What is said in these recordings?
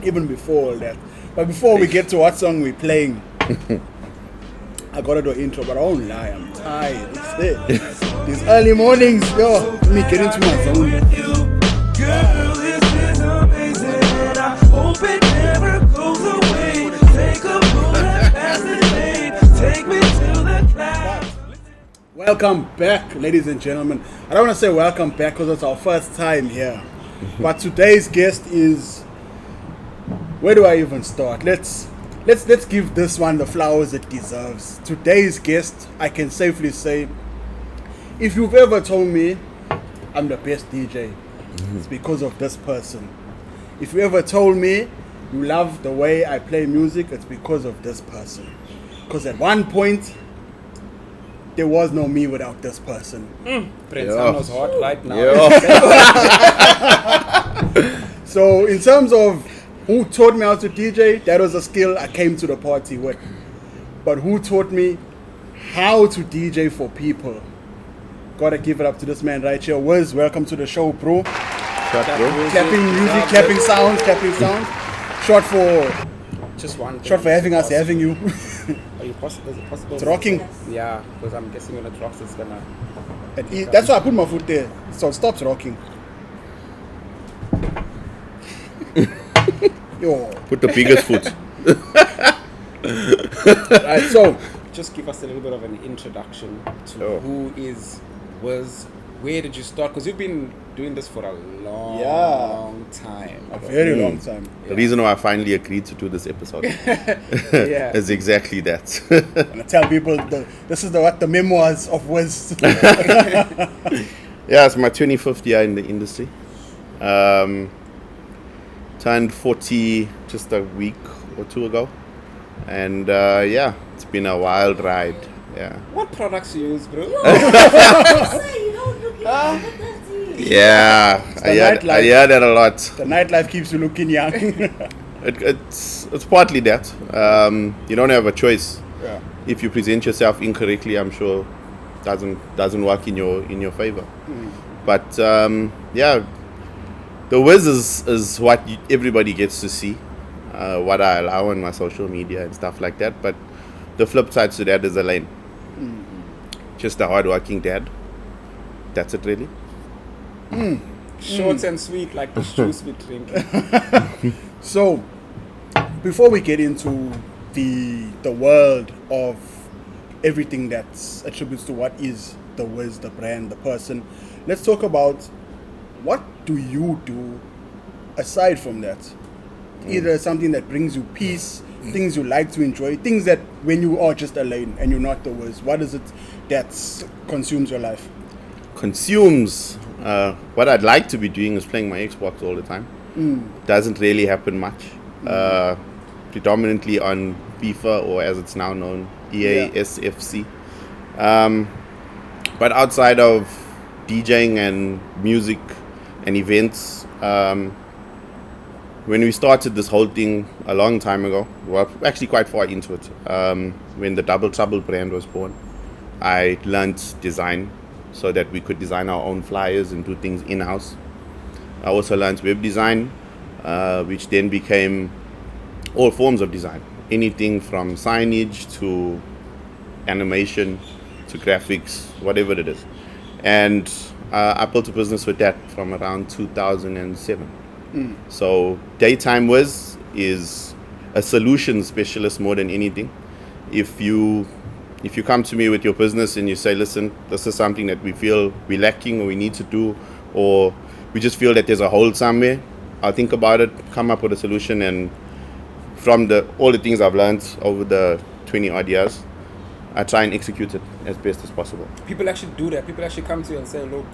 Even before all that. But before we get to what song we're playing, I gotta do an intro, but I won't lie, I'm tired. It's it. These early mornings, yo, let me get into my zone. Girl, this is amazing. I hope it never goes away. Take a bullet past the lane. Take me to the clouds. Welcome back, ladies and gentlemen. I don't want to say welcome back because it's our first time here. But today's guest is... Where do I even start? Let's give this one the flowers it deserves. Today's guest, I can safely say, if you've ever told me I'm the best DJ, it's because of this person. If you ever told me you love the way I play music, it's because of this person. Because at one point, there was no me without this person. Brenzano's hot right now. So in terms of who taught me how to DJ, that was a skill I came to the party with. But who taught me how to DJ for people? Gotta give it up to this man right here. Wiz, welcome to the show, bro. Clapping music, clapping sounds. Short for Just one. short for having us, having you. Are you possible? Is it possible? It's rocking. Yeah, because I'm guessing when it rocks, it's gonna. That's why I put my foot there. So it stops rocking. Yo. Put the biggest foot. Right, so Just give us a little bit of an introduction to who was, where did you start? Because you've been doing this for a long time. a very long time. The reason why I finally agreed to do this episode Yeah. is exactly that. And I tell people this is the memoirs of Wiz. Yeah, it's my 25th year in the industry. Turned 40 just a week or two ago. And yeah, it's been a wild ride. Yeah. What products you use, bro? Yeah, I hear that a lot. The nightlife keeps you looking young. It's partly that. You don't have a choice. Yeah. If you present yourself incorrectly, I'm sure doesn't work in your favor. But yeah, the Wiz is what everybody gets to see, what I allow on my social media and stuff like that. But the flip side to that is Elaine. Just a hardworking dad. That's it, really. Short and sweet, like the juice we drink. So, before we get into the world of everything that attributes to what is the Wiz, the brand, the person, let's talk about what do you do aside from that? Either something that brings you peace, things you like to enjoy, things that when you are just Elaine and you're not the Wiz, what is it that consumes your life? Consumes. What I'd like to be doing is playing my Xbox all the time. Doesn't really happen much. Predominantly on FIFA, or as it's now known, EA SFC. But outside of DJing and music and events, when we started this whole thing a long time ago, well, actually quite far into it, when the Double Trouble brand was born, I learned design so that we could design our own flyers and do things in-house. I also learned web design, which then became all forms of design. Anything from signage to animation to graphics, whatever it is. And I built a business with that from around 2007. So Daytime Wiz is a solution specialist more than anything. If you come to me with your business and you say, listen, this is something that we feel we're lacking or we need to do, or we just feel that there's a hole somewhere, I'll think about it, come up with a solution, and from all the things I've learned over the 20 odd years, I try and execute it as best as possible. People actually do that. People actually come to you and say, look,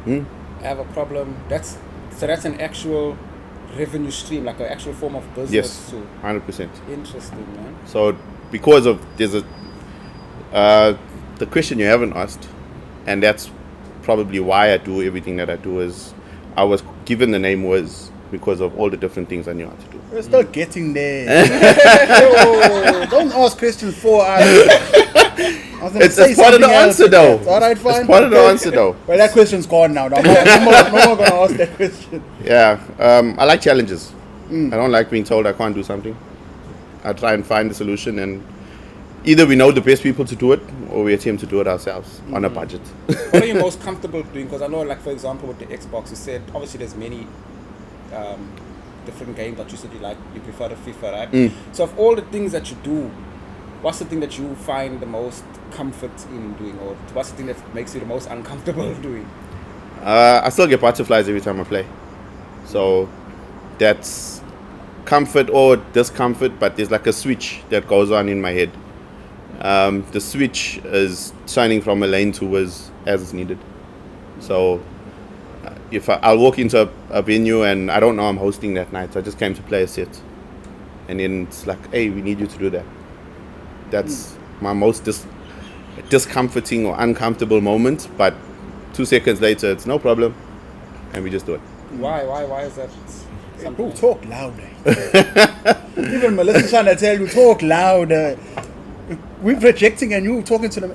I have a problem. That's an actual revenue stream, like an actual form of business. Yes, too. 100%. Interesting, man. So because of the question you haven't asked, and that's probably why I do everything that I do, is I was given the name Wiz because of all the different things I knew how to do. We're still getting there. Yo, don't ask questions for us. It's part of the answer, though. All right, fine. It's part of the answer, though. Well, that question's gone now. No more going to ask that question. Yeah, I like challenges. I don't like being told I can't do something. I try and find a solution, and either we know the best people to do it, or we attempt to do it ourselves on a budget. What are you most comfortable doing? Because I know, like, for example, with the Xbox, you said obviously there's many different games that you said you like. You prefer the FIFA, right? So of all the things that you do, what's the thing that you find the most comfort in doing, or what's the thing that makes you the most uncomfortable doing? I still get butterflies every time I play. So that's comfort or discomfort, but there's like a switch that goes on in my head. The switch is turning from a lane towards as it's needed. So if I'll walk into a venue and I don't know I'm hosting that night, so I just came to play a set. And then it's like, hey, we need you to do that. That's my most discomforting or uncomfortable moment, but 2 seconds later, it's no problem, and we just do it. Why is that? Bro, talk louder. Even Melissa's trying to tell you, talk louder. We're projecting and you talking to them.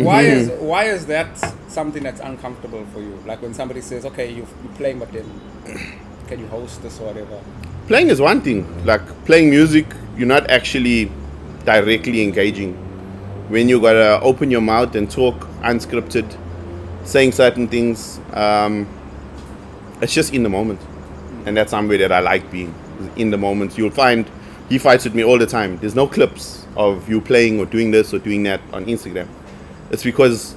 Why is that something that's uncomfortable for you? Like when somebody says, okay, you're playing, but then can you host this or whatever? Playing is one thing. Like playing music, you're not actually directly engaging. When you gotta open your mouth and talk unscripted, saying certain things, it's just in the moment. And that's somewhere that I like being, in the moment. You'll find he fights with me all the time. There's no clips of you playing or doing this or doing that on Instagram. It's because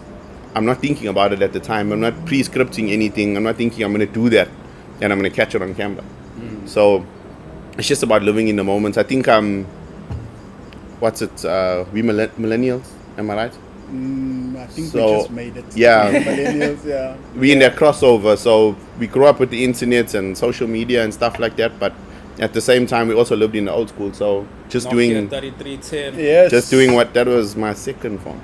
I'm not thinking about it at the time. I'm not pre-scripting anything. I'm not thinking I'm going to do that and I'm going to catch it on camera. So it's just about living in the moment. I think we millennials, am I right? I think So, we just made it. yeah. Millennials, yeah. We in that crossover, so we grew up with the internet and social media and stuff like that, but at the same time we also lived in the old school, so just doing 3310. Yes. just doing what that was my second form.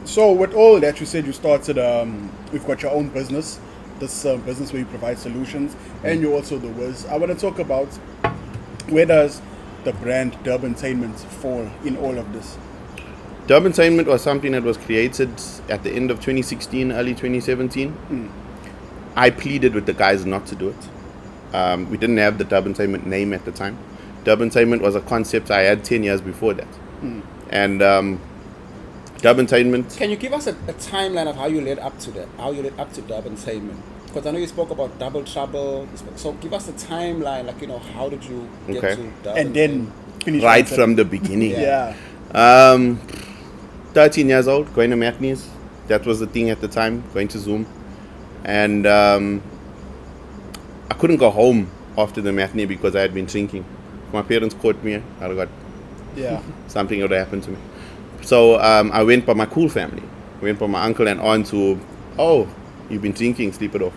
So with all that you said, you started, you've got your own business, this business where you provide solutions, and you're also the Wiz. I want to talk about where does the brand Durbantainment fall in all of this? Durbantainment was something that was created at the end of 2016, early 2017. I pleaded with the guys not to do it. We didn't have the Durbantainment name at the time. Durbantainment was a concept I had 10 years before that. And Durbantainment... Can you give us a timeline of how you led up to that? How you led up to Durbantainment? Because I know you spoke about Double Trouble. So give us a timeline, like, how did you get to Durbantainment? And then finish Right from the beginning. Yeah. 13 years old, going to matinees. That was the thing at the time, going to Zoom. And I couldn't go home after the matinee because I had been drinking. My parents caught me. I got something would happen to me. So I went by my cool family. I went by my uncle and aunt to, oh, you've been drinking, sleep it off.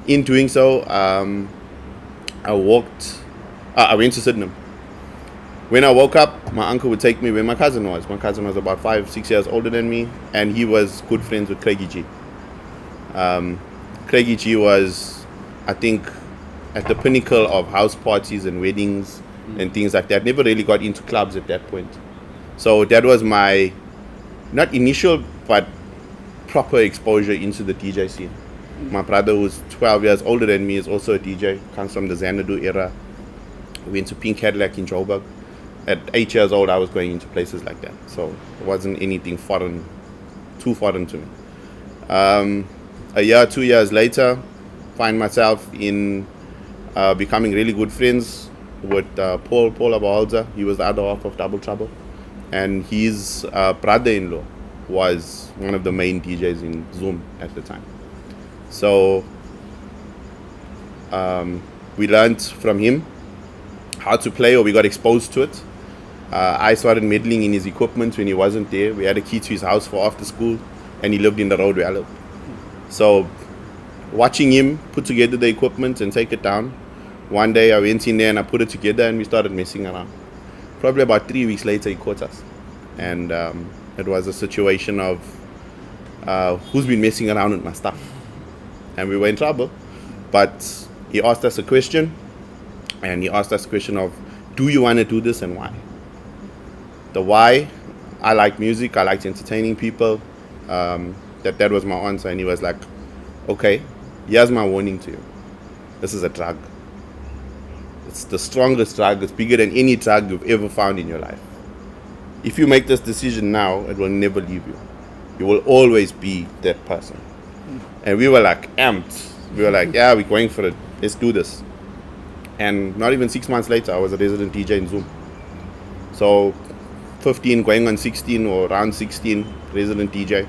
In doing so, I went to Sydenham. When I woke up, my uncle would take me where my cousin was. My cousin was about 5-6 years older than me, and he was good friends with Craigie G. Craigie G was, I think, at the pinnacle of house parties and weddings and things like that. Never really got into clubs at that point. So that was my, not initial, but proper exposure into the DJ scene. My brother, who's 12 years older than me, is also a DJ, comes from the Xanadu era. Went to Pink Cadillac in Joburg. At 8 years old, I was going into places like that. So it wasn't anything too foreign to me. A year, 2 years later, find myself in becoming really good friends with Paul Abahalza. He was the other half of Double Trouble. And his brother-in-law was one of the main DJs in Zoom at the time. So we learned from him how to play, or we got exposed to it. I started meddling in his equipment when he wasn't there. We had a key to his house for after school, and he lived in the road where I lived. So watching him put together the equipment and take it down, one day I went in there and I put it together and we started messing around. Probably about 3 weeks later, he caught us. And it was a situation of who's been messing around with my stuff. And we were in trouble. But he asked us a question. And he asked us a question of, do you want to do this and why? The why, I like music, I liked entertaining people. That was my answer, and he was like, okay, here's my warning to you. This is a drug. It's the strongest drug. It's bigger than any drug you've ever found in your life. If you make this decision now, it will never leave you. You will always be that person. And we were like amped. We were like, yeah, we're going for it. Let's do this. And not even 6 months later, I was a resident DJ in Zoom. So 15 going on 16 or around 16, resident DJ.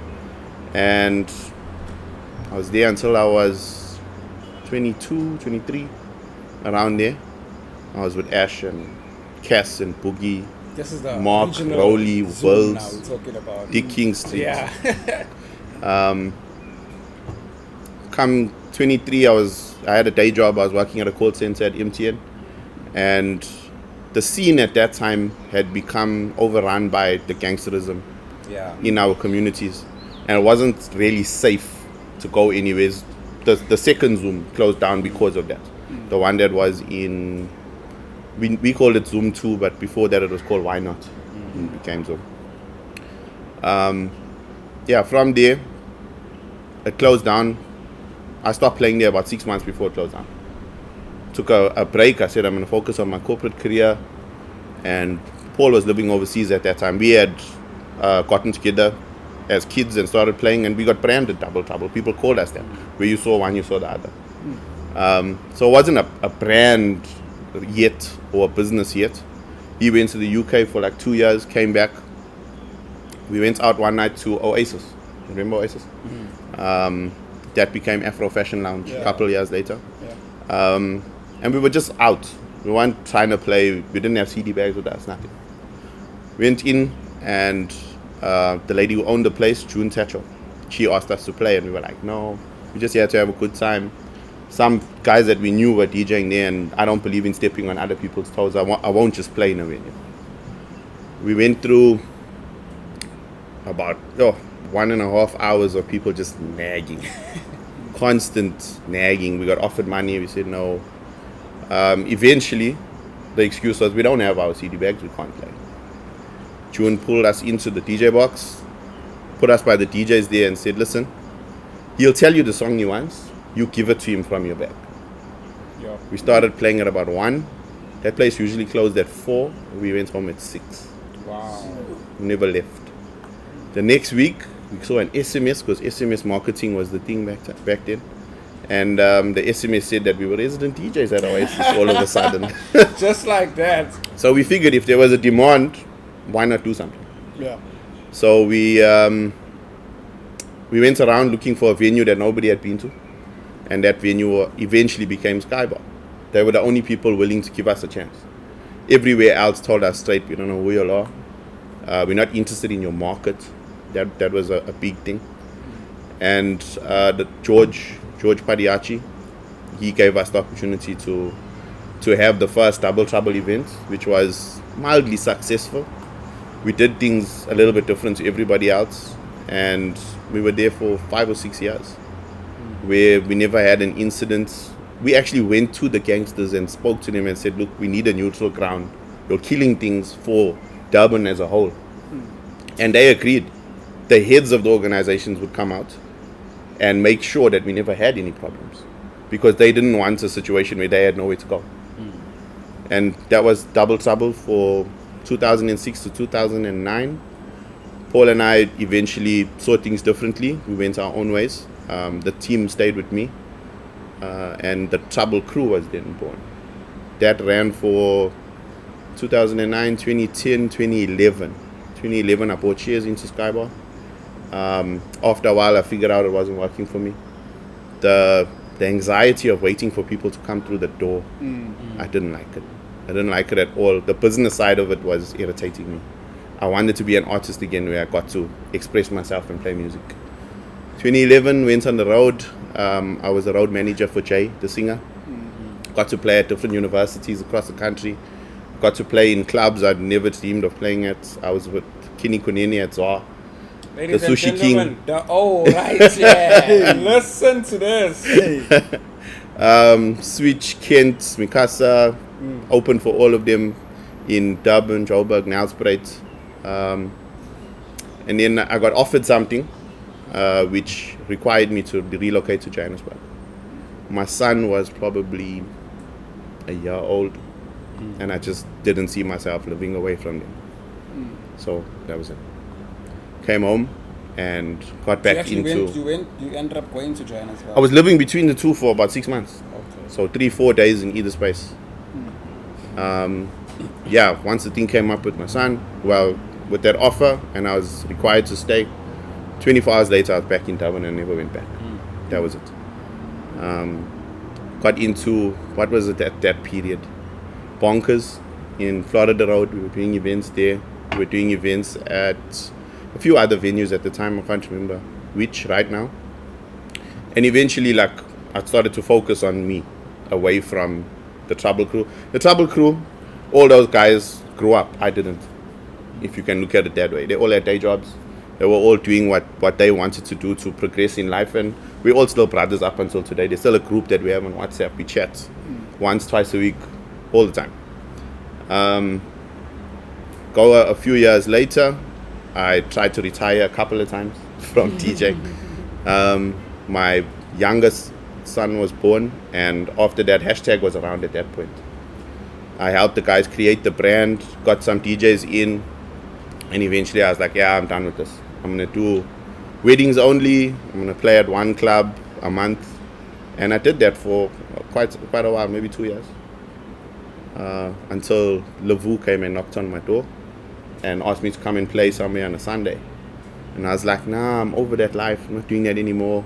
And I was there until I was 22, 23, around there. I was with Ash and Cass and Boogie, This is the Mark, original Rowley, Zoom now Wills, we're talking about. Dick King Street. Yeah. Come 23, I had a day job. I was working at a call center at MTN, and the scene at that time had become overrun by the gangsterism Yeah. in our communities, and it wasn't really safe to go anyways. The second Zoom closed down because of that. The one that was in, we called it Zoom 2, but before that it was called Why Not. It became Zoom. From there it closed down. I stopped playing there about 6 months before it closed down. Took a break. I said I'm going to focus on my corporate career, and Paul was living overseas at that time. We had gotten together as kids and started playing, and we got branded Double Trouble. People called us that. Where you saw one, you saw the other. So it wasn't a brand yet or a business yet. He went to the UK for like 2 years, came back. We went out one night to Oasis. Remember Oasis? That became Afro Fashion Lounge a couple of years later. And we were just out. We weren't trying to play. We didn't have CD bags with us, nothing. Went in, and the lady who owned the place, June Tacho, she asked us to play, and we were like, no, we just here to have a good time. Some guys that we knew were DJing there, and I don't believe in stepping on other people's toes. I won't just play in a venue. We went through about 1.5 hours of people just nagging. Constant nagging. We got offered money, we said no. Eventually, the excuse was we don't have our CD bags, we can't play. June pulled us into the DJ box, put us by the DJs there and said, listen, he'll tell you the song he wants, you give it to him from your bag. Yeah. We started playing at about 1. That place usually closed at 4. We went home at 6. Wow. We never left. The next week, we saw an SMS, because SMS marketing was the thing back then. And the SMS said that we were resident DJs at Oasis all of a sudden. Just like that. So we figured if there was a demand, why not do something? Yeah. So we went around looking for a venue that nobody had been to. And that venue eventually became Skybar. They were the only people willing to give us a chance. Everywhere else told us straight, we don't know who you are. We're not interested in your market. That was a big thing. And the George Padiachi, he gave us the opportunity to have the first Double Trouble event, which was mildly successful. We did things a little bit different to everybody else, and we were there for 5 or 6 years, where we never had an incident. We actually went to the gangsters and spoke to them and said, look, we need a neutral ground. You're killing things for Durban as a whole. And they agreed. The heads of the organizations would come out and make sure that we never had any problems, because they didn't want a situation where they had nowhere to go. And that was Double Trouble for 2006 to 2009. Paul and I eventually saw things differently. We went our own ways. The team stayed with me, and the Trouble crew was then born. That ran for 2009, 2010, 2011. 2011 I bought shares into Skybar. After a while I figured out it wasn't working for me. The anxiety of waiting for people to come through the door, I didn't like it. I didn't like it at all. The business side of it was irritating me. I wanted to be an artist again, where I got to express myself and play music. 2011 went on the road. I was a road manager for Jay, the singer. Got to play at different universities across the country. Got to play in clubs I'd never dreamed of playing at. I was with Kenny Kuneni at Zoa. Ladies The and Sushi gentlemen, King. right, yeah. Listen to this. Switch, Kent, Mikasa, open for all of them in Durban, Joburg, Nelspruit. And then I got offered something which required me to relocate to Johannesburg. My son was probably a year old, and I just didn't see myself living away from them. So that was it. Came home and got back You into. you ended up going to Johannesburg. I was living between the two for about 6 months. Okay. So 3-4 days in either space. Yeah, once the thing came up with my son, well, with that offer, and I was required to stay, 24 hours later I was back in Durban and never went back. That was it. Got into, what was it at that period? Bonkers in Florida Road. We were doing events there. We were doing events at a few other venues at the time. I can't remember which right now. And eventually, like, I started to focus on me, away from the Trouble Crew. The Trouble Crew, all those guys grew up. I didn't, if you can look at it that way. They all had day jobs. They were all doing what they wanted to do to progress in life, and we're all still brothers up until today. There's still a group that we have on WhatsApp. We chat once, twice a week, all the time. Go a few years later, I tried to retire a couple of times from DJ. My youngest son was born, and after that, hashtag was around at that point. I helped the guys create the brand, got some DJs in, and eventually I was like, yeah, I'm done with this. I'm going to do weddings only. I'm going to play at one club a month. And I did that for quite a while, maybe 2 years. Until Lavu came and knocked on my door and asked me to come and play somewhere on a Sunday. And I was like, nah, I'm over that life. I'm not doing that anymore.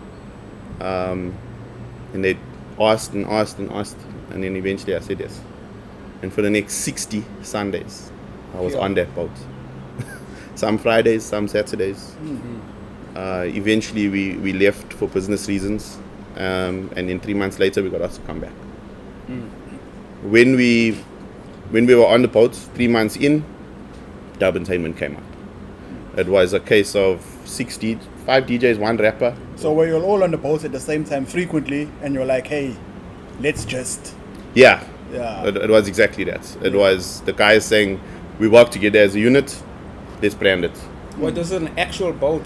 And they asked and asked and asked. And then eventually I said yes. And for the next 60 Sundays, I was on that boat. Some Fridays, some Saturdays. Eventually we left for business reasons. And then 3 months later, we got asked to come back. When we were on the boat, 3 months in, Durban Entertainment came up. It was a case of 5 DJs, 1 rapper. So were you all on the boat at the same time frequently, and you're like, hey, let's just... Yeah. Yeah. It was exactly that. It was the guys saying, we work together as a unit, let's brand it. What is an actual boat?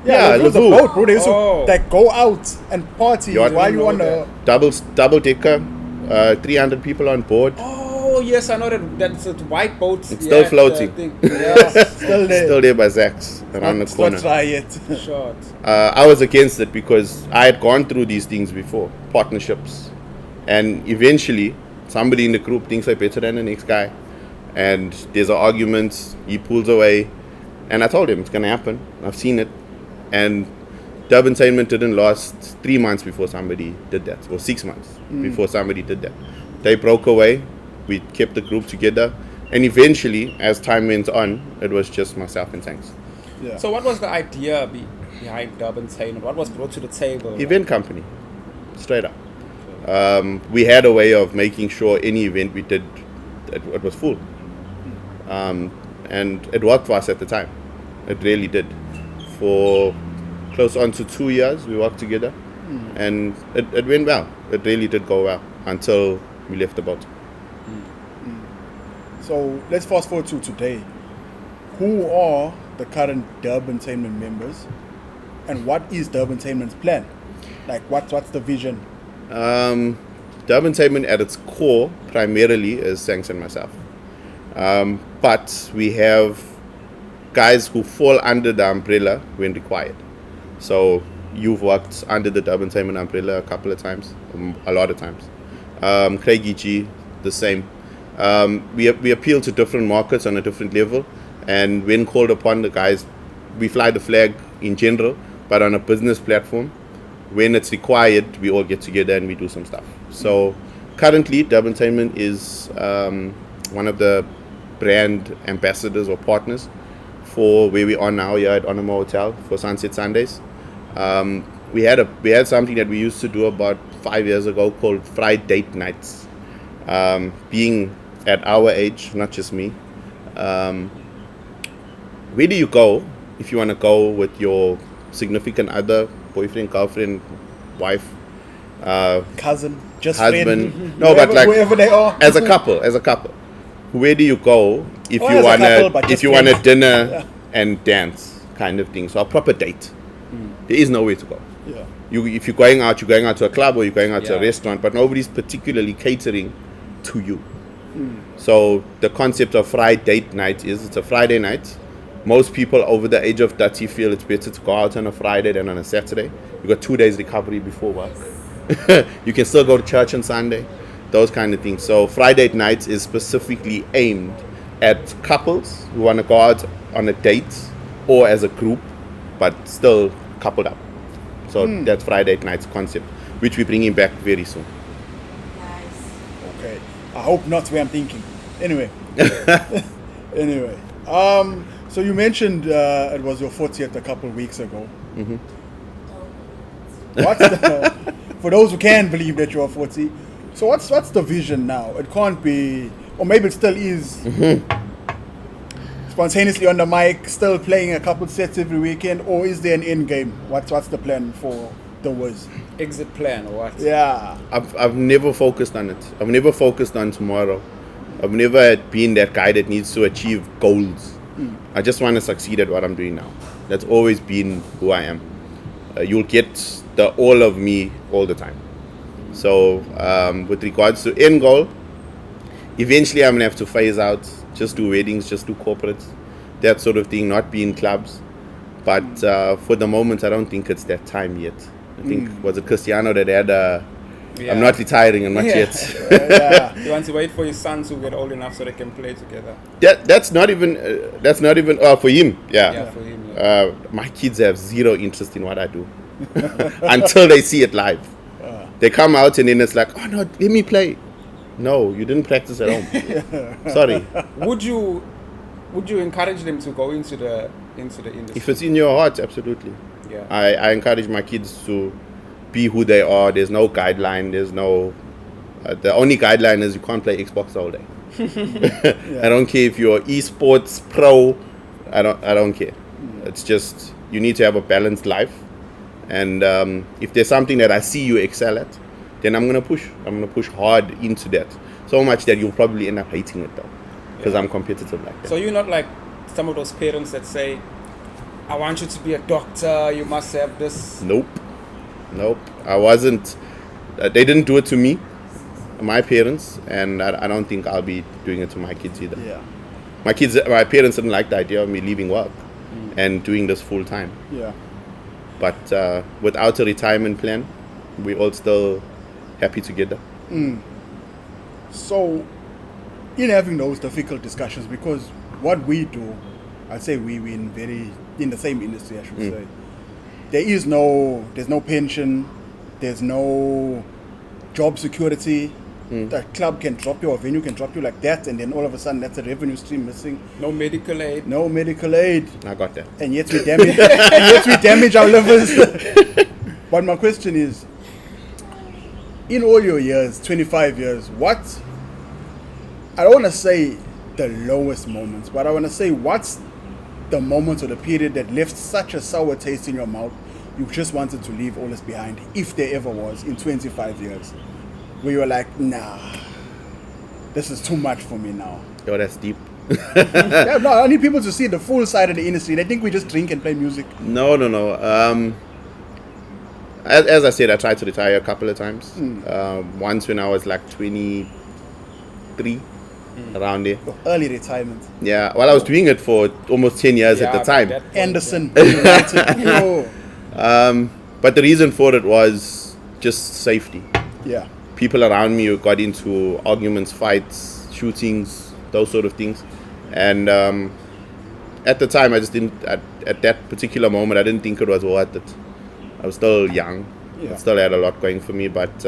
Yeah, it was a Lavu. boat, bro. They used to Oh. like go out and party Yeah, I while didn't you on know the... Double decker, 300 people on board. Oh yes, I know that's a white boat. It's still floating. Yeah, still there. Still there by Zach's around the Let's corner. not try it. Short. I was against it because I had gone through these things before, partnerships, and eventually somebody in the group thinks they're better than the next guy, and there's an argument. He pulls away, and I told him it's gonna happen. I've seen it, and Durban Entertainment didn't last 3 months before somebody did that, or 6 months before somebody did that. They broke away. We kept the group together, and eventually, as time went on, it was just myself and Tanks. Yeah. So what was the idea behind Durban Entertainment? What was brought to the table? Event company, straight up. We had a way of making sure any event we did, it was full. And it worked for us at the time. It really did. For close on to 2 years, we worked together. And it went well. It really did go well until we left the boat. So let's fast forward to today. Who are the current Durban Entertainment members, and what is Durban Entertainment's plan? Like, what's the vision? Durban Entertainment at its core primarily is Sanks and myself. But we have guys who fall under the umbrella when required. So you've worked under the Durban Entertainment umbrella a couple of times, a lot of times. Craigie G, the same. We appeal to different markets on a different level, and when called upon, the guys, we fly the flag in general, but on a business platform, when it's required, we all get together and we do some stuff. So currently, Durban Entertainment is one of the brand ambassadors or partners for where we are now here at Onamo Hotel for Sunset Sundays. We had something that we used to do about 5 years ago called Friday Date Nights. Being at our age, not just me, where do you go if you want to go with your significant other, boyfriend, girlfriend, wife, Cousin, just husband? friend, No, but like whoever they are. as a couple, where do you go if Or you as a want couple, but if just you want a friends. dinner Yeah. and dance kind of thing. So a proper date. There is nowhere to go. Yeah. If you're going out to a club or you're going out to a Yeah. restaurant, but nobody's particularly catering to you. So the concept of Friday date night is it's a Friday night. Most people over the age of 30 feel it's better to go out on a Friday than on a Saturday. You got 2 days recovery before work. You can still go to church on Sunday, those kind of things. So Friday nights is specifically aimed at couples who want to go out on a date or as a group, but still coupled up. So that's Friday night's concept, which we're bringing back very soon. Okay. I hope not where I'm thinking. Anyway. Anyway. So you mentioned it was your 40th a couple of weeks ago. What's the, for those who can believe that you are 40, so what's the vision now? It can't be, or maybe it still is. Spontaneously on the mic, still playing a couple sets every weekend, or is there an end game? What's the plan for the Wiz? Exit plan or what? Yeah. I've never focused on it. I've never focused on tomorrow. I've never been that guy that needs to achieve goals. I just want to succeed at what I'm doing now. That's always been who I am. You'll get the all of me all the time. So with regards to end goal, eventually I'm gonna have to phase out, just do weddings, just do corporates, that sort of thing, not be in clubs. But for the moment, I don't think it's that time yet. I think, was it Cristiano that had I'm not retiring, I'm not Yeah. yet. Yeah. He wants to wait for his sons to get old enough so they can play together. That's not even for him. Yeah, for him. Yeah. My kids have zero interest in what I do until they see it live. They come out and then it's like, oh no, let me play. No, you didn't practice at home. Sorry. Would you encourage them to go into the industry? If it's in your heart, absolutely. Yeah. I encourage my kids to be who they are. There's no guideline. There's no. The only guideline is you can't play Xbox all day. I don't care if you're esports pro. I don't care. It's just you need to have a balanced life, and if there's something that I see you excel at, then I'm gonna push. I'm gonna push hard into that. So much that you'll probably end up hating it though, because I'm competitive like that. So you're not like some of those parents that say, I want you to be a doctor, you must have this. Nope. I wasn't. They didn't do it to me, my parents, and I don't think I'll be doing it to my kids either. Yeah. My parents didn't like the idea of me leaving work and doing this full time. Yeah. But without a retirement plan, we're all still happy together. So, in having those difficult discussions, because what we do, I'd say we're in the same industry, I should say. There's no pension, there's no job security. The club can drop you, or venue can drop you like that, and then all of a sudden that's a revenue stream missing. No medical aid. No medical aid, I got that. and yet we damage our livers. But my question is, in all your years, 25 years, I don't want to say the lowest moments, but I want to say what's the moment or the period that left such a sour taste in your mouth, you just wanted to leave all this behind, if there ever was, in 25 years, where you were like, nah, this is too much for me now. Yo, that's deep. Yeah, no, I need people to see the full side of the industry. They think we just drink and play music. No. As I said, I tried to retire a couple of times. Once when I was like 23, around there. Early retirement. Yeah, well, I was doing it for almost 10 years at the time. Anderson. United. Oh. But the reason for it was just safety. Yeah. People around me who got into arguments, fights, shootings, those sort of things. And at the time, I just didn't, at that particular moment, I didn't think it was worth it. I was still young. Yeah. I still had a lot going for me. But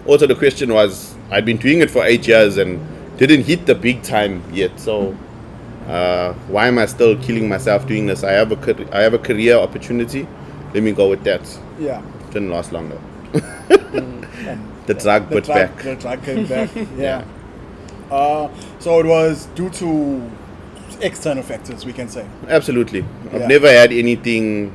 also the question was, I'd been doing it for 8 years and didn't hit the big time yet. So why am I still killing myself doing this? I have a career opportunity. Let me go with that. Yeah. Didn't last long though. And The drug the back. The drug came back. Yeah. So it was due to external factors, we can say. Absolutely. I've Yeah. never had anything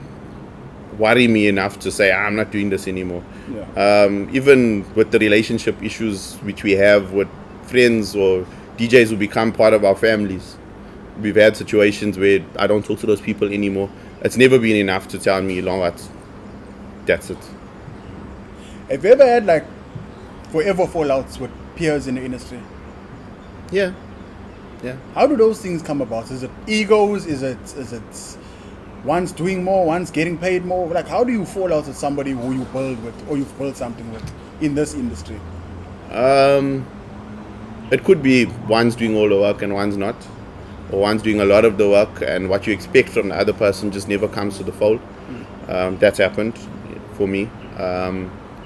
worry me enough to say I'm not doing this anymore. Yeah. Even with the relationship issues which we have with friends or DJs will become part of our families. We've had situations where I don't talk to those people anymore. It's never been enough to tell me, long what, that's it. Have you ever had like forever fallouts with peers in the industry? Yeah. How do those things come about? Is it egos? Is it one's doing more, one's getting paid more? Like, how do you fall out with somebody who you build with or you've built something with in this industry? It could be one's doing all the work and one's not, or one's doing a lot of the work and what you expect from the other person just never comes to the fold. That's happened for me.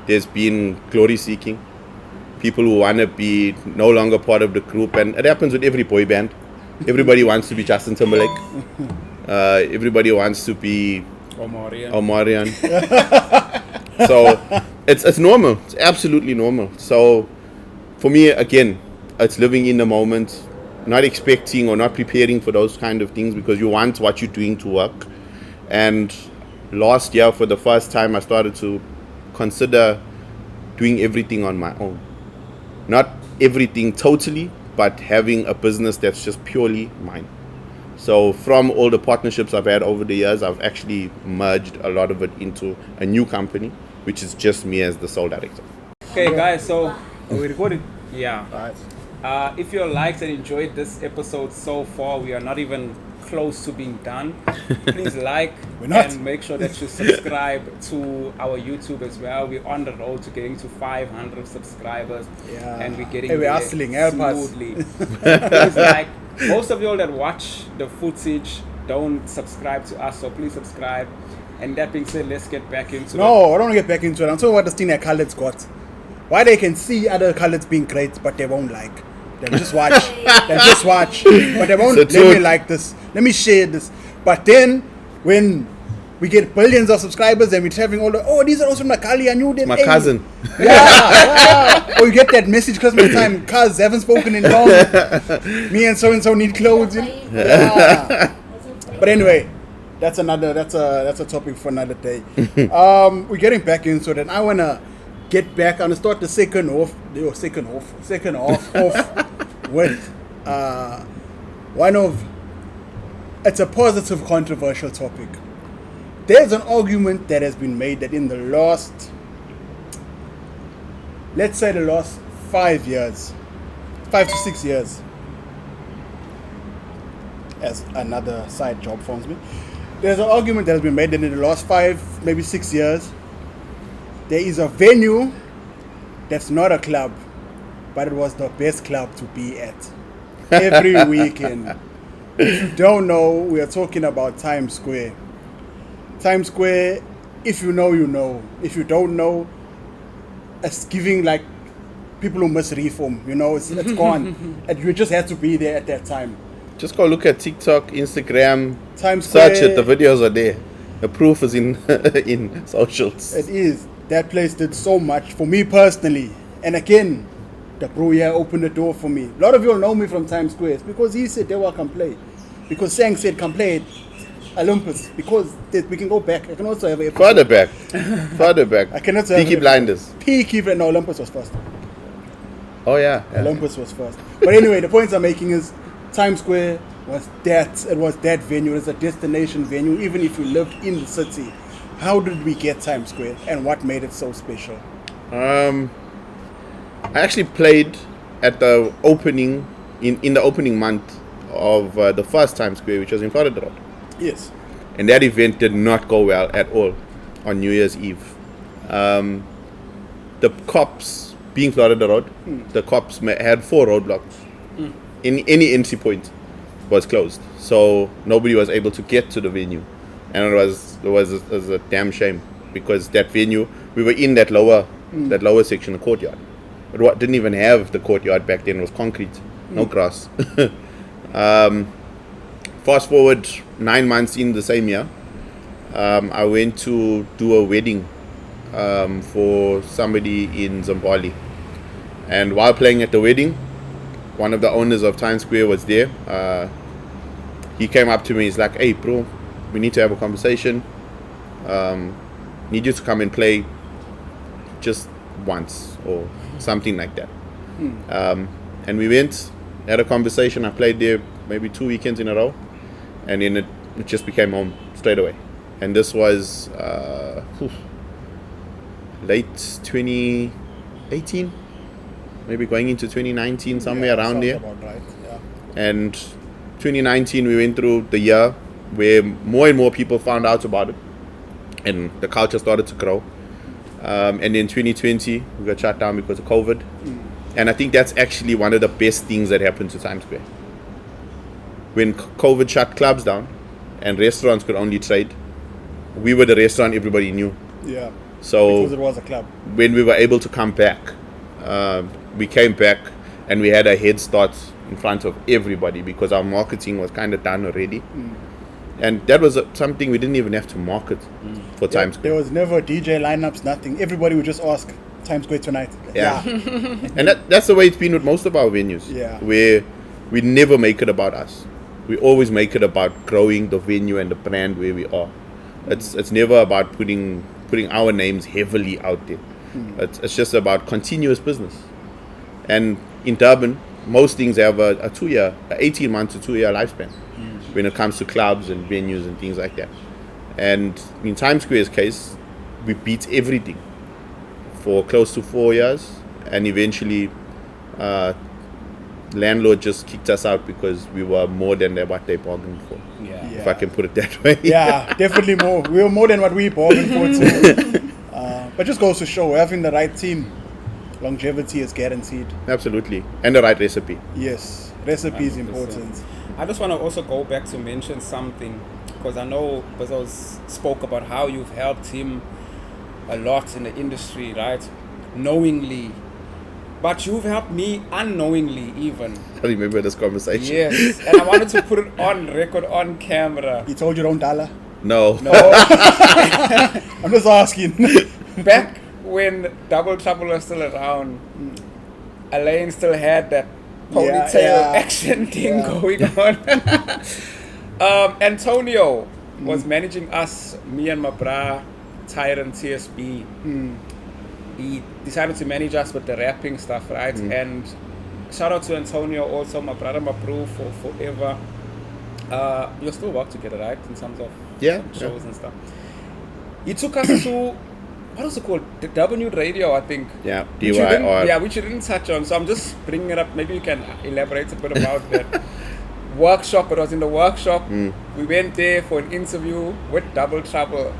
There's been glory seeking, people who want to be no longer part of the group, and it happens with every boy band. Everybody wants to be Justin Timberlake. Everybody wants to be Omarion. So it's normal. It's absolutely normal. So for me, again, it's living in the moment, not expecting or not preparing for those kind of things, because you want what you're doing to work. And last year, for the first time, I started to consider doing everything on my own. Not everything totally, but having a business that's just purely mine. So from all the partnerships I've had over the years, I've actually merged a lot of it into a new company, which is just me as the sole director. Okay, guys, so are we recording? Yeah. Right. If you liked and enjoyed this episode so far, we are not even close to being done. Please like and make sure that you subscribe to our YouTube as well. We're on the road to getting to 500 subscribers, and we're getting we're there hustling, help us. smoothly. Please like. Most of you all that watch the footage don't subscribe to us, so please subscribe. And that being said, let's get back into it. No, I don't want to get back into it. I'm talking about this thing that Khaled's got. Why they can see other Khaleds being great, but they won't like. They'll just watch. They'll just watch. But they won't let me like this. Let me share this. But then, when we get billions of subscribers and we're having all the, these are also my Kali, I knew them. My cousin. Yeah. Or you get that message Christmas time, cuz haven't spoken in long. Me and so need clothes. Yeah. But anyway, that's a topic for another day. We're getting back into it, and I wanna get back. I'm gonna start the second half off with one of, it's a positive controversial topic. There's an argument that has been made that in the last, let's say the last 5 to 6 years, as another side job phones me, there's an argument that has been made that in the last 5, maybe 6 years, there is a venue that's not a club, but it was the best club to be at every weekend. If you don't know, we are talking about Times Square. Times Square, if you know, you know. If you don't know, it's giving like people who must reform, it's gone. And you just had to be there at that time. Just go look at TikTok, Instagram, Times Square. Search it, the videos are there. The proof is in in socials. It is. That place did so much for me personally. And again, the bro here opened the door for me. A lot of you all know me from Times Square. It's because he said, Dewa, come play. Because Sang said, come play at Olympus. Because we can go back. I can also have a... Further back. I cannot Peaky Blinders. No, Olympus was first. Oh, yeah. Olympus was first. But anyway, the points I'm making is Times Square was that venue. It's a destination venue, even if you lived in the city. How did we get Times Square, and what made it so special? I actually played at the opening, in the opening month of the first Times Square, which was in Florida Road. Yes. And that event did not go well at all on New Year's Eve. The cops, being Florida Road, the cops had 4 roadblocks. In any entry point was closed, so nobody was able to get to the venue, and it was a damn shame, because that venue, we were in that lower section, the courtyard. It didn't even have the courtyard back then. It was concrete, no grass. Fast forward 9 months in the same year, I went to do a wedding for somebody in Zimbabwe, and while playing at the wedding, one of the owners of Times Square was there. He came up to me. He's like, "Hey, bro, we need to have a conversation. Need you to come and play just once or something like that." And we went. had a conversation. I played there maybe 2 weekends in a row, and then it just became home straight away. And this was late 2018, maybe going into 2019, somewhere around there. About right. Yeah. And 2019, we went through the year where more and more people found out about it, and the culture started to grow. And then 2020, we got shut down because of COVID. And I think that's actually one of the best things that happened to Times Square. When COVID shut clubs down and restaurants could only trade, we were the restaurant everybody knew. Yeah. So Because it was a club. when we were able to come back, we came back and we had a head start in front of everybody because our marketing was kind of done already. And that was something we didn't even have to market for Times Square. There was never DJ lineups, nothing. Everybody would just ask, Times Square tonight. Yeah. And that's the way it's been with most of our venues. Yeah. Where we never make it about us. We always make it about growing the venue and the brand where we are. It's never about putting our names heavily out there. It's just about continuous business. And in Durban, most things have a 18 month to 2 year lifespan when it comes to clubs and venues and things like that. And in Times Square's case, we beat everything for close to 4 years, and eventually landlord just kicked us out because we were more than what they bargained for. Yeah. If I can put it that way. Yeah, definitely more. We were more than what we bargained for too. But just goes to show, having the right team, longevity is guaranteed. Absolutely. And the right recipe. Yes, recipe is 100%. important. I just want to also go back to mention something, because I know Bezos spoke about how you've helped him a lot in the industry, right? Knowingly. But you've helped me unknowingly even. I remember this conversation. Yes. And I wanted to put it on record, on camera. He told you don't dollar. No. No. I'm just asking. Back when Double Trouble was still around, Elaine still had that ponytail action thing going on. Antonio was managing us, me and my bra, Tyrant TSB. He decided to manage us with the rapping stuff, right? And shout out to Antonio, also my brother, my bro, for forever. You still work together, right? In terms of shows and stuff. He took us to, what was it called? The W Radio, I think. Yeah, Which DYR. which you didn't touch on. So I'm just bringing it up. Maybe you can elaborate a bit about that workshop. It was in the workshop. We went there for an interview with Double Trouble.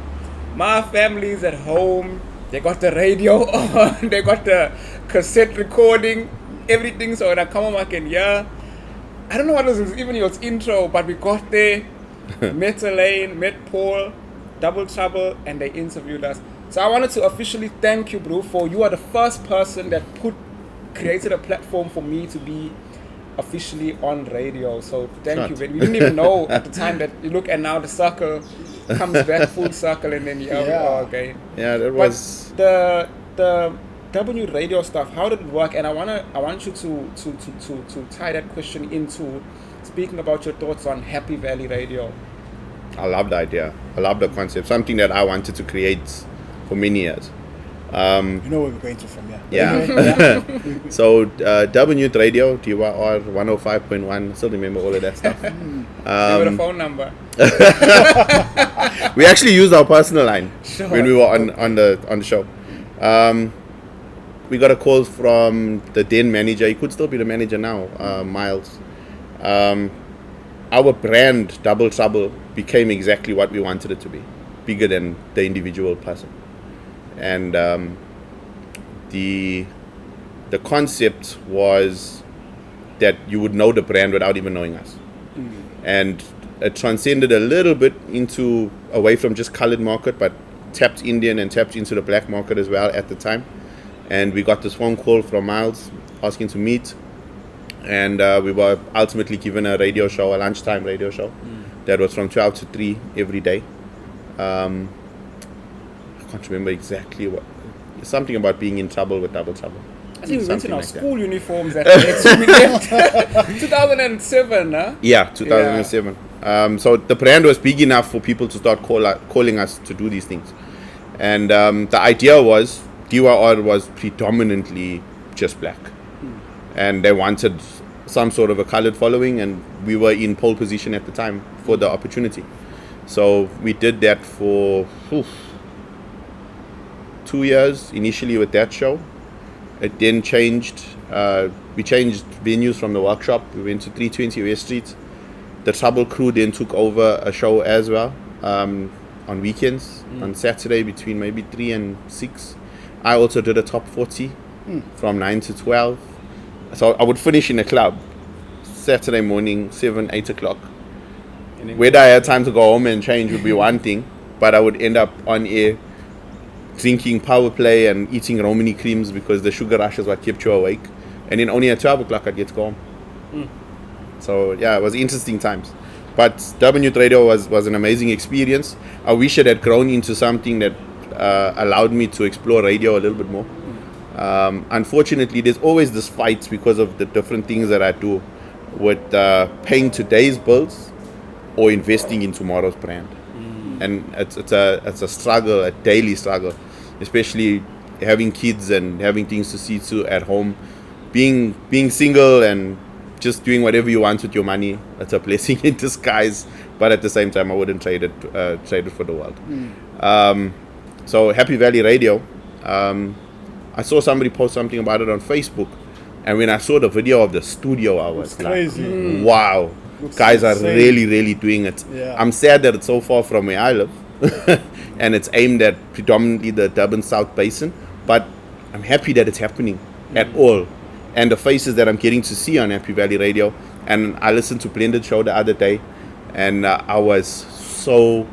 My family's at home. They got the radio on. They got the cassette recording. Everything. So when I come home, I can hear. I don't know what was even your intro, but we got there, met Elaine, met Paul, Double Trouble, and they interviewed us. So I wanted to officially thank you, bro, for you are the first person that created a platform for me to be officially on radio. So thank you. We didn't even know at the time that you look, and now the circle comes back full circle, and then okay. Yeah, that was. But the W radio stuff, how did it work? And I want you to tie that question into speaking about your thoughts on Happy Valley Radio. I love the idea. I love the concept. Something that I wanted to create for many years. You know where we're going to from here. Yeah. So W Radio, DYR 105.1. Still remember all of that stuff. Give it a phone number. We actually used our personal line when we were on the show. We got a call from the then manager. He could still be the manager now, Miles. Our brand, Double Trouble, became exactly what we wanted it to be, bigger than the individual person. And the concept was that you would know the brand without even knowing us. And it transcended a little bit away from just colored market, but tapped Indian and tapped into the black market as well at the time. And we got this phone call from Miles asking to meet, and we were ultimately given a radio show, a lunchtime radio show that was from 12 to 3 every day. I can't remember exactly what. Something about being in trouble with Double Trouble. I think we went in our like school uniforms at the 2007, huh? Yeah, 2007. So the brand was big enough for people to start calling us to do these things. And the idea was, DYR was predominantly just black. And they wanted some sort of a colored following, and we were in pole position at the time for the opportunity. So we did that for 2 years initially with that show. It then changed. We changed venues from the workshop. We went to 320 West Street. The Trouble crew then took over a show as well on weekends, on Saturday between maybe 3 and 6. I also did a top 40 from 9 to 12. So I would finish in a club Saturday morning, 7, 8 o'clock. Whether I had time to go home and change would be one thing, but I would end up on air drinking power play and eating Romani creams because the sugar rush is what kept you awake. And then only at 12 o'clock I'd get to go home. So yeah, it was interesting times. But Durban Youth Radio was an amazing experience. I wish it had grown into something that allowed me to explore radio a little bit more. Unfortunately, there's always this fight because of the different things that I do with paying today's bills or investing in tomorrow's brand. And it's a struggle, a daily struggle, especially having kids and having things to see to at home. Being single and just doing whatever you want with your money, it's a blessing in disguise. But at the same time, I wouldn't trade it for the world. So Happy Valley Radio, I saw somebody post something about it on Facebook, and when I saw the video of the studio, I was like, crazy. Wow, Looks guys are insane. really doing it. Yeah. I'm sad that it's so far from where I live, and it's aimed at predominantly the Durban South Basin, but I'm happy that it's happening at all. And the faces that I'm getting to see on Happy Valley Radio, and I listened to Blended Show the other day, and I was so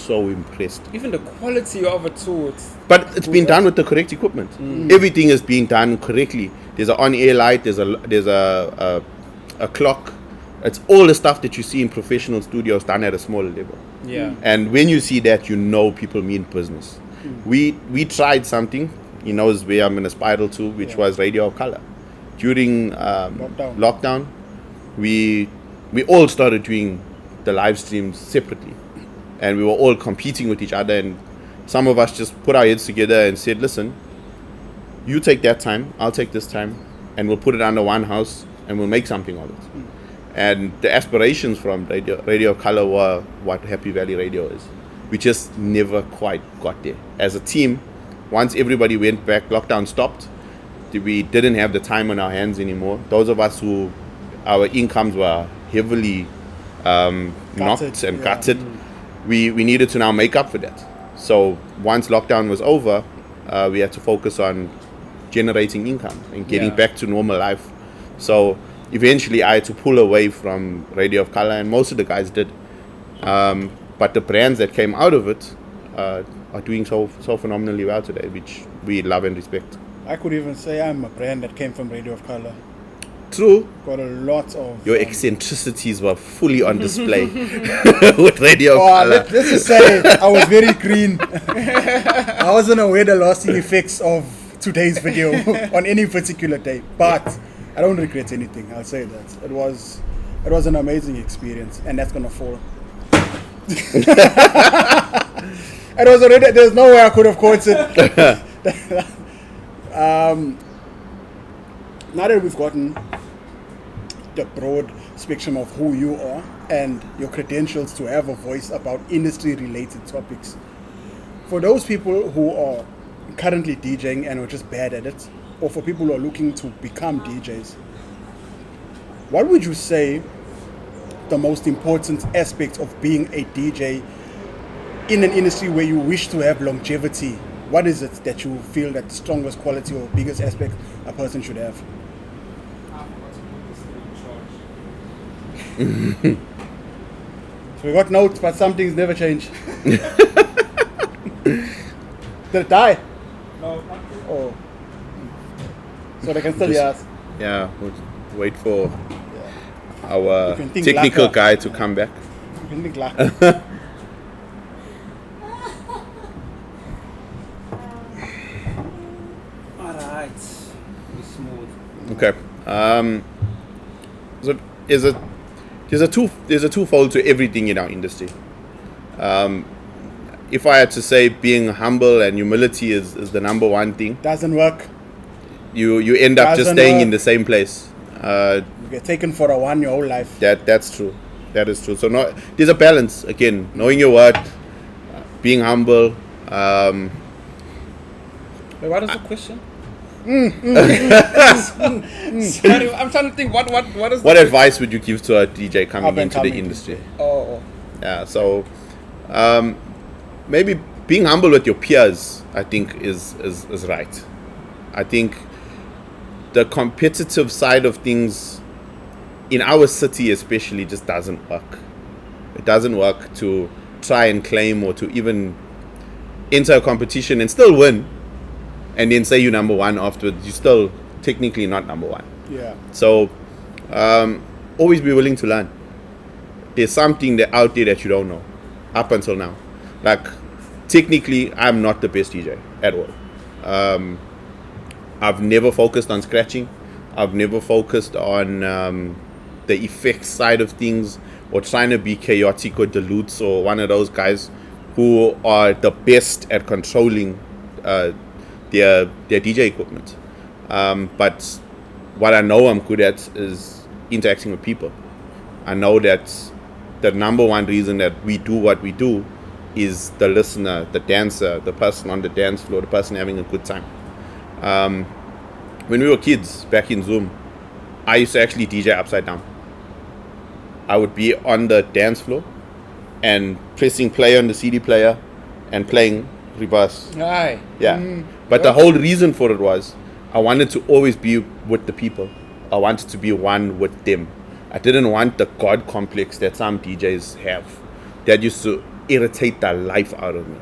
impressed. Even the quality of it too. But it's been done with the correct equipment. Everything is being done correctly. There's an on-air light. There's a clock. It's all the stuff that you see in professional studios done at a smaller level. Yeah. And when you see that, you know people mean business. We tried something. He knows where I'm in a spiral to, which was Radio of Color. During lockdown, we all started doing the live streams separately, and we were all competing with each other. And some of us just put our heads together and said, "Listen, you take that time, I'll take this time, and we'll put it under one house, and we'll make something of it." And the aspirations from Radio of Color were what Happy Valley Radio is. We just never quite got there as a team. Once everybody went back, lockdown stopped. We didn't have the time on our hands anymore. Those of us who our incomes were heavily knocked and gutted, we needed to now make up for that. So once lockdown was over, we had to focus on generating income and getting back to normal life. So eventually I had to pull away from Radio of Color, and most of the guys did. But the brands that came out of it are doing so phenomenally well today, which we love and respect. I could even say I'm a brand that came from Radio of Color. True. Got a lot of... Your eccentricities were fully on display with Radio of Color. Let's just say I was very green. I wasn't aware the lasting effects of today's video on any particular day. But I don't regret anything. I'll say that. It was an amazing experience, and that's gonna fall. It was already... There's no way I could have caught it. Now that we've gotten the broad spectrum of who you are and your credentials to have a voice about industry related topics, for those people who are currently DJing and are just bad at it, or for people who are looking to become DJs, what would you say the most important aspect of being a DJ in an industry where you wish to have longevity? What is it that you feel that the strongest quality or biggest aspect a person should have? So we got notes, but some things never change. Did it die? No, Oh. So they can still hear us. Yeah, we'll wait for our You can think technical like guy to come back. You can think like alright. Be smooth. Okay. So there's a twofold to everything in our industry. If I had to say, being humble and humility is the number one thing. Doesn't work. You end up just Doesn't staying work. in the same place. You get taken for a one your whole life. That's true. That is true. So there's a balance again. Knowing your worth, being humble. Wait, what is the question? Sorry, I'm trying to think. What is? What advice would you give to a DJ coming Up and into the coming. industry? Oh, Yeah. So maybe being humble with your peers, I think, is right. I think the competitive side of things in our city especially just doesn't work. It doesn't work to try and claim or to even enter a competition and still win and then say you're number one afterwards. You're still technically not number one. Yeah. So always be willing to learn. There's something out there that you don't know up until now. Like, technically, I'm not the best DJ at all. I've never focused on scratching. I've never focused on the effects side of things or trying to be chaotic or dilutes or one of those guys who are the best at controlling their DJ equipment. But what I know I'm good at is interacting with people. I know that the number one reason that we do what we do is the listener, the dancer, the person on the dance floor, the person having a good time. When we were kids back in Zoom, I used to actually DJ upside down. I would be on the dance floor and pressing play on the CD player and playing reverse. aye. Yeah. But the whole reason for it was I wanted to always be with the people. I wanted to be one with them. I didn't want the God complex that some DJs have. That used to irritate the life out of me.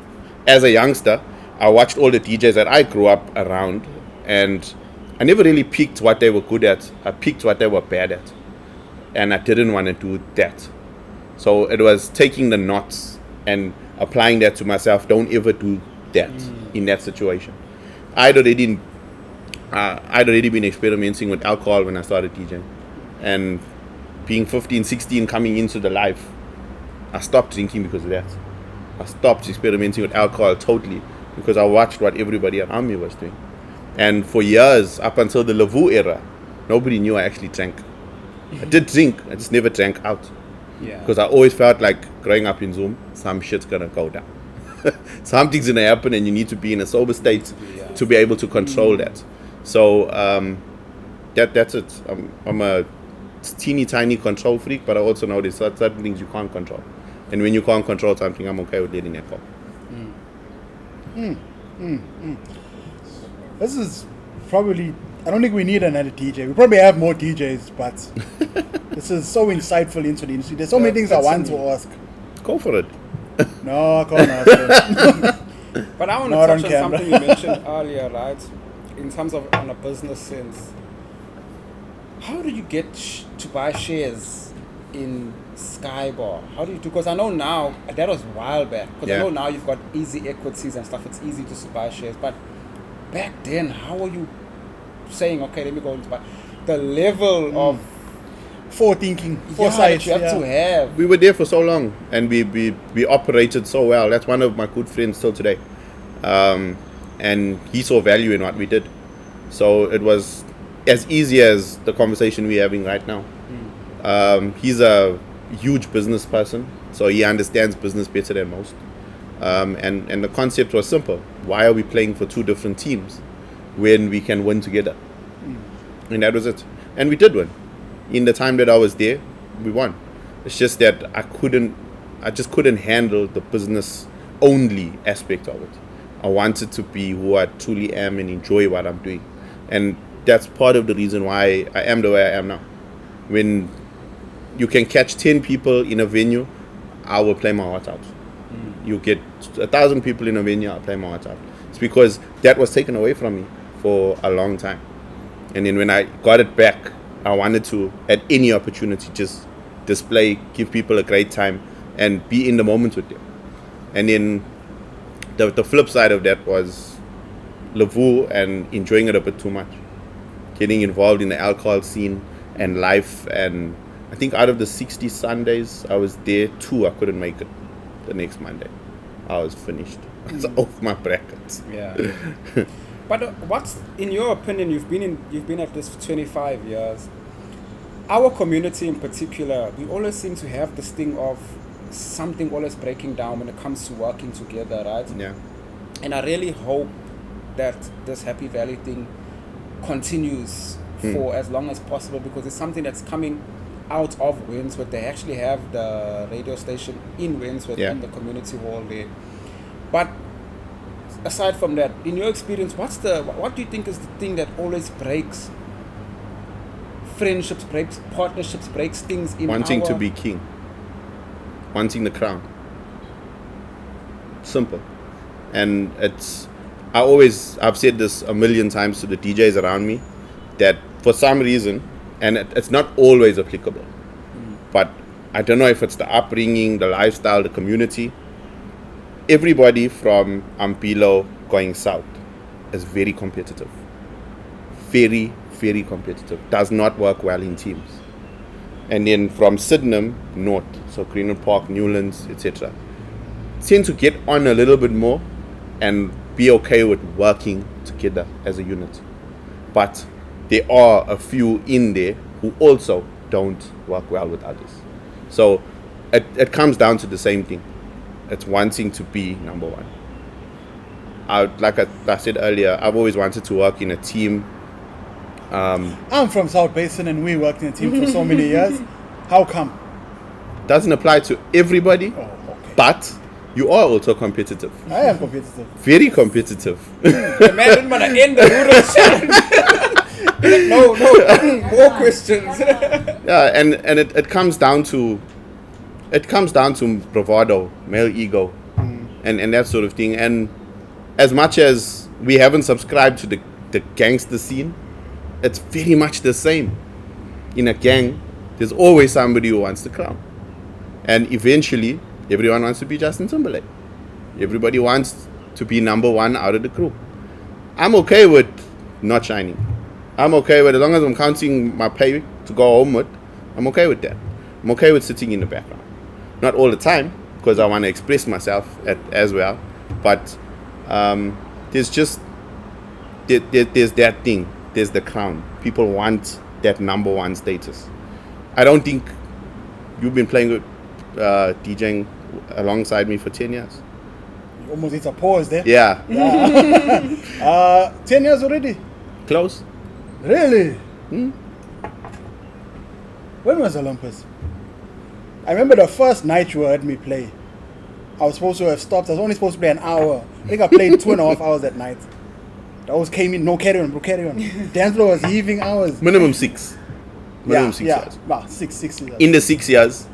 As a youngster, I watched all the DJs that I grew up around, and I never really picked what they were good at. I picked what they were bad at. And I didn't want to do that. So it was taking the knots and applying that to myself. Don't ever do that in that situation. I'd already been experimenting with alcohol when I started DJing. And being 15, 16, coming into the life, I stopped drinking because of that. I stopped experimenting with alcohol totally because I watched what everybody around me was doing. And for years, up until the Lavu era, nobody knew I actually drank. I did drink, I just never drank out. Yeah. Because I always felt like growing up in Zoom, some shit's gonna go down. Something's gonna happen and you need to be in a sober state to be able to control that. So that's it. I'm a teeny tiny control freak, but I also know there's certain things you can't control. And when you can't control something, I'm okay with letting that go. This is probably, I don't think we need another DJ. We probably have more DJs, but this is so insightful into the industry. There's so many things I want to ask. Go for it. No, I can't ask it. But I want Not to on touch on camera. something you mentioned earlier, right? In terms of on a business sense, how do you get to buy shares in Skybar? How do you do? Because I know now, that was a while back. Because I know now you've got easy equities and stuff. It's easy to buy shares. But back then, how were you saying, okay, let me go and buy? The level of Foresight. that you have to have. We were there for so long and we operated so well. That's one of my good friends still today. And he saw value in what we did. So it was as easy as the conversation we're having right now. He's a huge business person, so he understands business better than most. And the concept was simple. Why are we playing for two different teams when we can win together? And that was it. And we did win. In the time that I was there, we won. It's just that I just couldn't handle the business only aspect of it. I wanted to be who I truly am and enjoy what I'm doing. And that's part of the reason why I am the way I am now. When you can catch 10 people in a venue, I will play my heart out. You get 1,000 people in a venue, I'll play my heart out. It's because that was taken away from me for a long time. And then when I got it back, I wanted to, at any opportunity, just display, give people a great time, and be in the moment with them. And then the flip side of that was Lavu and enjoying it a bit too much. Getting involved in the alcohol scene and life. And I think out of the 60 Sundays I was there, 2 I couldn't make it the next Monday. I was finished. I was off my brackets. Yeah. But what's, in your opinion, you've been at this for 25 years. our community in particular, we always seem to have this thing of something always breaking down when it comes to working together, right? Yeah. And I really hope that this Happy Valley thing continues for as long as possible, because it's something that's coming out of Windsworth. They actually have the radio station in Windsworth, in the community hall there. But aside from that, in your experience, what do you think is the thing that always breaks friendships, breaks partnerships, breaks things in Wanting to be king. Wanting the crown. Simple. And I've said this a million times to the DJs around me, that for some reason, and it's not always applicable, but I don't know if it's the upbringing, the lifestyle, the community, everybody from Ampilo going south is very competitive. Very, very competitive. Does not work well in teams. And then from Sydenham north, so Greenwood Park, Newlands, etc., tend to get on a little bit more and be okay with working together as a unit. But there are a few in there who also don't work well with others. So it comes down to the same thing. It's wanting to be number one. Like I said earlier, I've always wanted to work in a team. I'm from South Basin and we worked in a team for so many years. How come? Doesn't apply to everybody, okay. But you are also competitive. I am competitive. Very competitive. The man didn't want to end the rural challenge. No, more questions. Yeah, and it comes down to bravado, male ego, and that sort of thing. And as much as we haven't subscribed to the gangster scene, it's very much the same. In a gang, there's always somebody who wants the crown. And eventually, everyone wants to be Justin Timberlake. Everybody wants to be number one out of the crew. I'm okay with not shining. I'm okay with, as long as I'm counting my pay to go home with, I'm okay with that. I'm okay with sitting in the background. Not all the time, because I want to express myself as well. But there's that thing. There's the crown. People want that number one status. I don't think you've been playing with DJing alongside me for 10 years. You almost hit a pause there. Yeah. 10 years already? Close. Really? When was Olympus? I remember the first night you heard me play. I was supposed to have stopped. I was only supposed to play an hour. I think I played 2.5 hours that night. That always came in, no carry on, bro, carry on. Dance floor was heaving hours. Minimum 6. Minimum 6 years. Nah, 6 years. In the 6 years,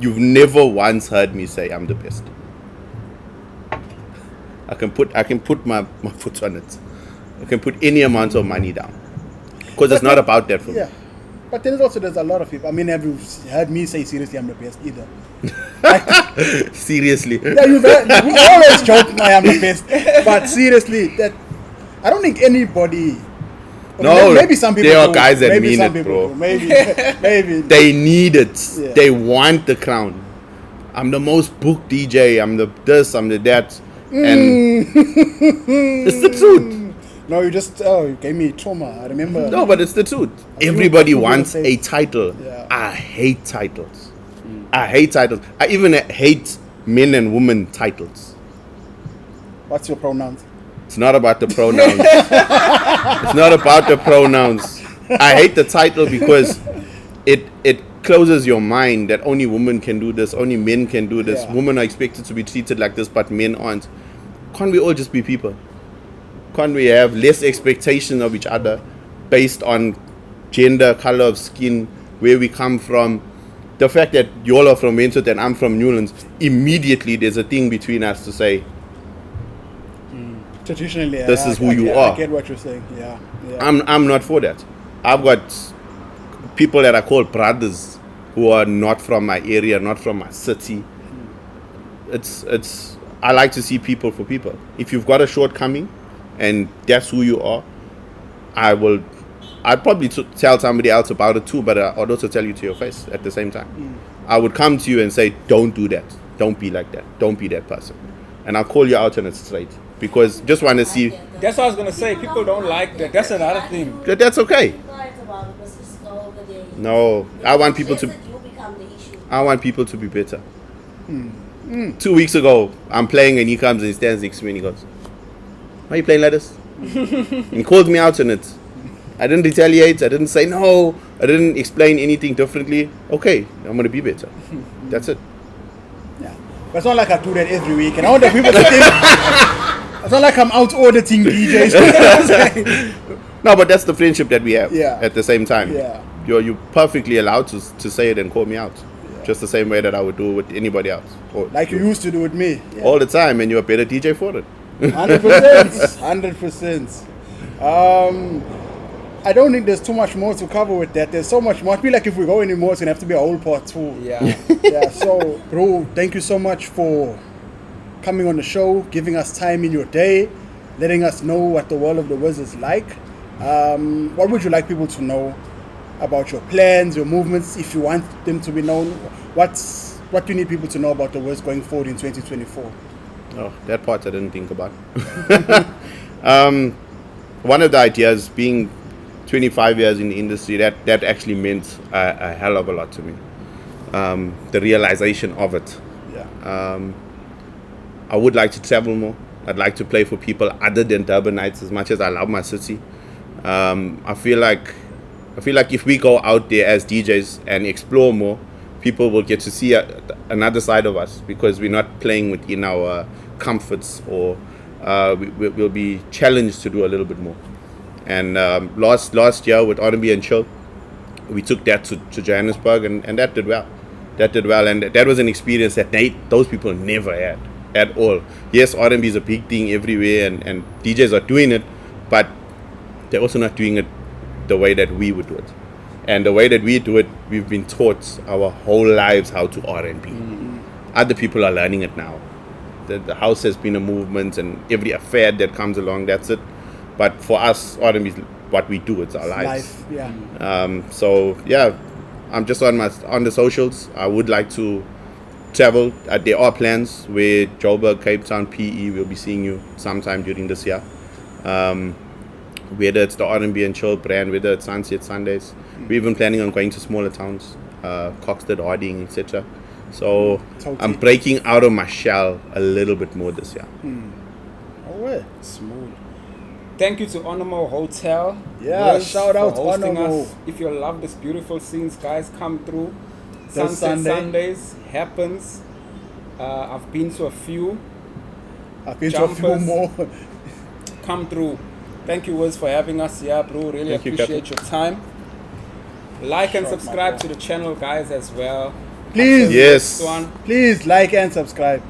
you've never once heard me say I'm the best. I can put my foot on it. I can put any amount of money down. Because it's not about that for me. But then there's a lot of people. I mean, have you heard me say seriously I'm the best either? Seriously. Yeah, we always joke I am the best. But seriously, that I don't think anybody. No, maybe some people. There are guys that mean it, bro. Maybe. They need it. Yeah. They want the crown. I'm the most booked DJ. I'm the this. I'm the that. And it's the truth. No, you gave me trauma. I remember. No, but it's the truth. Everybody wants a title. Yeah. I hate titles. I hate titles. I even hate men and women titles. What's your pronouns? It's not about the pronouns. It's not about the pronouns. I hate the title because it closes your mind that only women can do this, only men can do this. Yeah. Women are expected to be treated like this, but men aren't. Can't we all just be people? Can't we have less expectation of each other based on gender, color of skin, where we come from? The fact that you all are from Windsor and I'm from Newlands, immediately there's a thing between us to say, traditionally, this is who you are. I get what you're saying. Yeah. I'm not for that. I've got people that I call brothers who are not from my area, not from my city. It's. I like to see people for people. If you've got a shortcoming, and that's who you are, I'd probably tell somebody else about it too, but I'd also tell you to your face at the same time. I would come to you and say, don't do that. Don't be like that. Don't be that person. And I'll call you out on it straight. Because just want to see. That's what I was going to say. People don't like that. That's another thing. That's okay. No, I want people Yes, to. that you become the issue. I want people to be better. 2 weeks ago, I'm playing and he comes and he stands next to me and he goes, "Why are you playing like this?" And called me out on it. I didn't retaliate. I didn't say no. I didn't explain anything differently. Okay, I'm gonna be better. That's it. Yeah. But it's not like I do that every week. And I want the people to think it's not like I'm out auditing DJs. You know what I'm saying? No, but that's the friendship that we have. Yeah. At the same time, Yeah. you're perfectly allowed to say it and call me out, just the same way that I would do with anybody else. Or Like you used to do with me. Yeah. all the time, and you're a better DJ for it. 100%. 100%. I don't think there's too much more to cover with that. There's so much more. I feel like if we go anymore, it's going to have to be a whole part 2. Yeah. Yeah, so, bro, thank you so much for coming on the show, giving us time in your day, letting us know what the world of the Wiz is like. What would you like people to know about your plans, your movements, if you want them to be known? What do you need people to know about the Wiz going forward in 2024? Oh, that part I didn't think about. One of the ideas, being 25 years in the industry, that actually meant a hell of a lot to me. The realization of it. Yeah. I would like to travel more. I'd like to play for people other than Durbanites as much as I love my city. I feel like if we go out there as DJs and explore more, people will get to see another side of us, because we're not playing within our comforts, or we'll be challenged to do a little bit more. And last year with R&B and Chill, we took that to Johannesburg, and that did well. And that was an experience that those people never had at all. Yes, R&B is a big thing everywhere, and DJs are doing it, but they're also not doing it the way that we would do it. And the way that we do it, we've been taught our whole lives how to R&B. Other people are learning it now. The house has been a movement, and every affair that comes along, that's it. But for us, R&B is what we do. It's our lives. Life, yeah. So yeah, I'm just on the socials. I would like to travel. There are plans where Joburg, Cape Town, PE will be seeing you sometime during this year. Whether it's the R&B and Chill brand, whether it's Sunset Sundays. We're even planning on going to smaller towns, Coxted, Harding, etc. So I'm breaking out of my shell a little bit more this year. Oh, yeah. Smooth. Thank you to Onamo Hotel. Yeah, Wiz, shout out for hosting Onamo. us. If you love this beautiful scenes, guys, come through. This Sunset Sunday. Sundays happens. I've been to a few. I've been to a few Jumpers. more. Come through. Thank you, Wiz, for having us. Yeah, bro. Really Thank you, appreciate your time. Like and Sure, subscribe my to the channel, guys, as well. Please. Until Yes. next one. Please like and subscribe.